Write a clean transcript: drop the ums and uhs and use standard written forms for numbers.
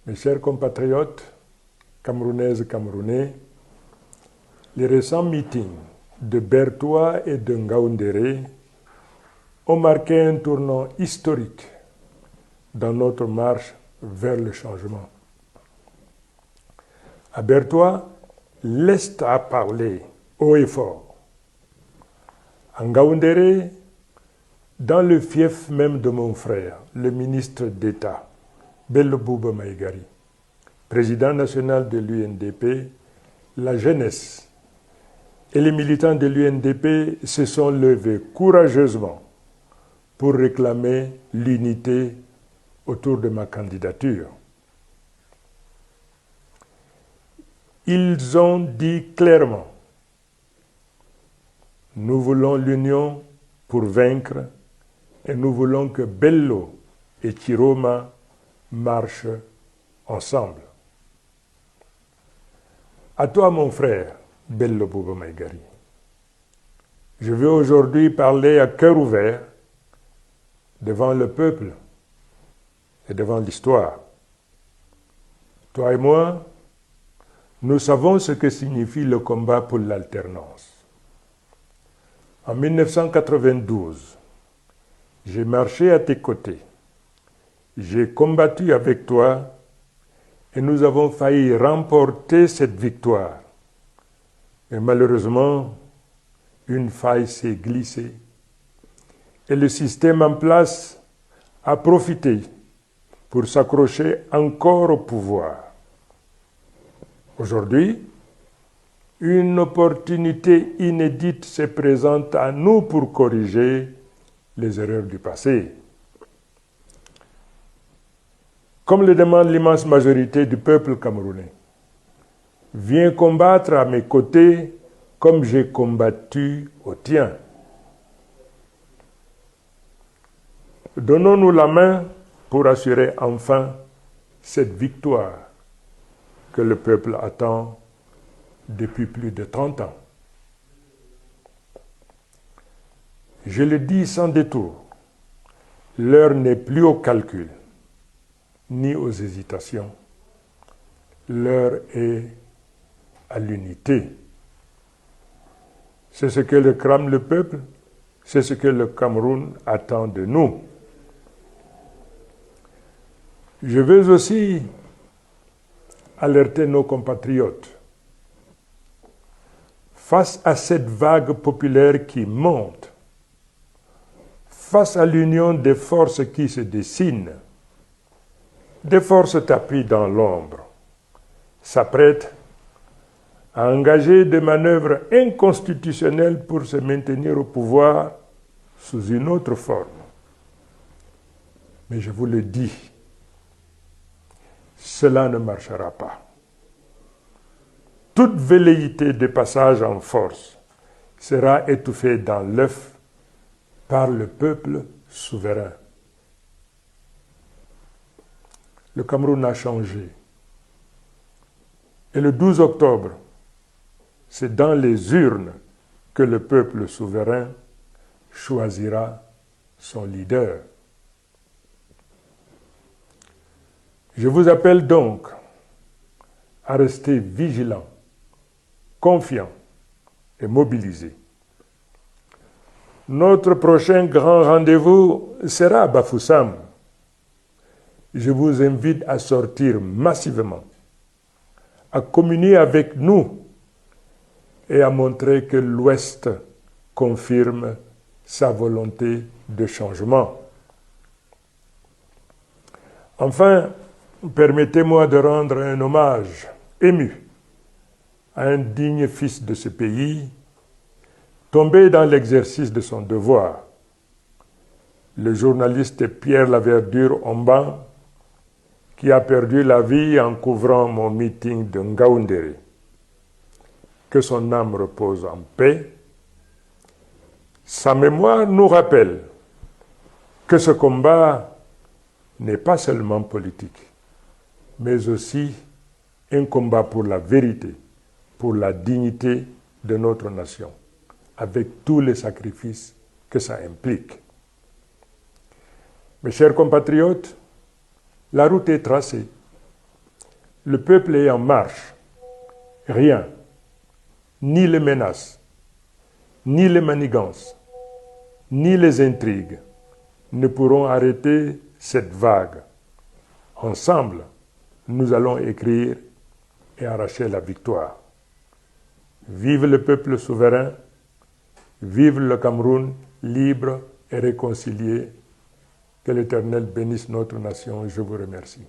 Mes chers compatriotes, camerounaises et camerounais, les récents meetings de Bertoua et de Ngaoundéré ont marqué un tournant historique dans notre marche vers le changement. À Bertoua, l'Est a parlé haut et fort. À Ngaoundéré, dans le fief même de mon frère, le ministre d'État, Bello Bouba Maïgari, président national de l'UNDP, la jeunesse et les militants de l'UNDP se sont levés courageusement pour réclamer l'unité autour de ma candidature. Ils ont dit clairement, nous voulons l'union pour vaincre et nous voulons que Bello et Chiroma marchent ensemble. À toi, mon frère, Bello Bouba Maïgari, je veux aujourd'hui parler à cœur ouvert devant le peuple et devant l'histoire. Toi et moi, nous savons ce que signifie le combat pour l'alternance. En 1992, j'ai marché à tes côtés, j'ai combattu avec toi et nous avons failli remporter cette victoire. Mais malheureusement, une faille s'est glissée et le système en place a profité pour s'accrocher encore au pouvoir. Aujourd'hui, une opportunité inédite se présente à nous pour corriger les erreurs du passé. Comme le demande l'immense majorité du peuple camerounais, viens combattre à mes côtés comme j'ai combattu au tien. Donnons-nous la main pour assurer enfin cette victoire que le peuple attend depuis plus de 30 ans. Je le dis sans détour, l'heure n'est plus au calcul, ni aux hésitations. L'heure est à l'unité. C'est ce que réclame le peuple, c'est ce que le Cameroun attend de nous. Je veux aussi alerter nos compatriotes. Face à cette vague populaire qui monte, face à l'union des forces qui se dessinent, des forces tapis dans l'ombre, s'apprêtent à engager des manœuvres inconstitutionnelles pour se maintenir au pouvoir sous une autre forme. Mais je vous le dis, cela ne marchera pas. Toute velléité de passage en force sera étouffée dans l'œuf par le peuple souverain. Le Cameroun a changé. Et le 12 octobre, c'est dans les urnes que le peuple souverain choisira son leader. Je vous appelle donc à rester vigilants, confiants et mobilisés. Notre prochain grand rendez-vous sera à Bafoussam. Je vous invite à sortir massivement, à communier avec nous et à montrer que l'Ouest confirme sa volonté de changement. Enfin, permettez-moi de rendre un hommage ému à un digne fils de ce pays, tombé dans l'exercice de son devoir, le journaliste Pierre Laverdure-Omban, qui a perdu la vie en couvrant mon meeting de Ngaoundéré. Que son âme repose en paix. Sa mémoire nous rappelle que ce combat n'est pas seulement politique, mais aussi un combat pour la vérité, pour la dignité de notre nation, avec tous les sacrifices que ça implique. Mes chers compatriotes, la route est tracée. Le peuple est en marche. Rien, ni les menaces, ni les manigances, ni les intrigues ne pourront arrêter cette vague. Ensemble, nous allons écrire et arracher la victoire. Vive le peuple souverain, vive le Cameroun libre et réconcilié. Que l'Éternel bénisse notre nation. Je vous remercie.